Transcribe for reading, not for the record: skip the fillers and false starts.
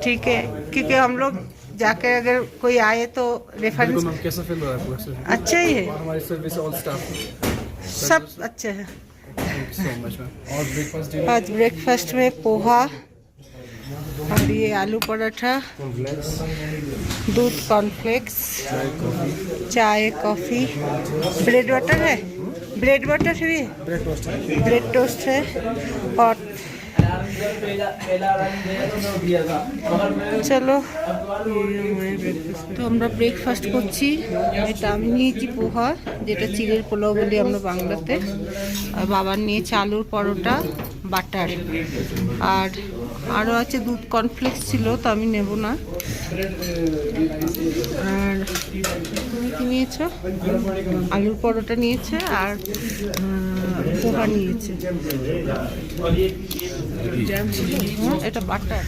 ठीक है, क्योंकि हम लोग जाके अगर कोई आए तो रेफरेंस। मैम कैसा फील हो रहा है आपको ऐसे? अच्छा ही है, हमारी सर्विस ऑल स्टाफ सब अच्छे हैं। Thank you so much ma'am. और ब्रेकफास्ट आज ब्रेकफास्ट में पोहा और ये आलू पराठा, दूध कॉर्नफ्लेक्स, चाय कॉफ़ी, ब्रेड बटर है, ब्रेड बटर भी है, ब्रेड टोस्ट है। और চলো তো আমরা ব্রেকফাস্ট করছি। এটা আমি নিয়েছি পোহা, যেটা চিড়ের পোলাও বলি আমরা বাংলাতে, আর বাবার নিয়েছে আলুর পরোটা বাটার, আর আরও আছে দুধ কর্নফ্লেক্স ছিল, তো আমি নেব না। আর তুমি কি নিয়েছো? আলুর পরোটা নিয়েছে আর পোহা নিয়েছে, এটা বাটার।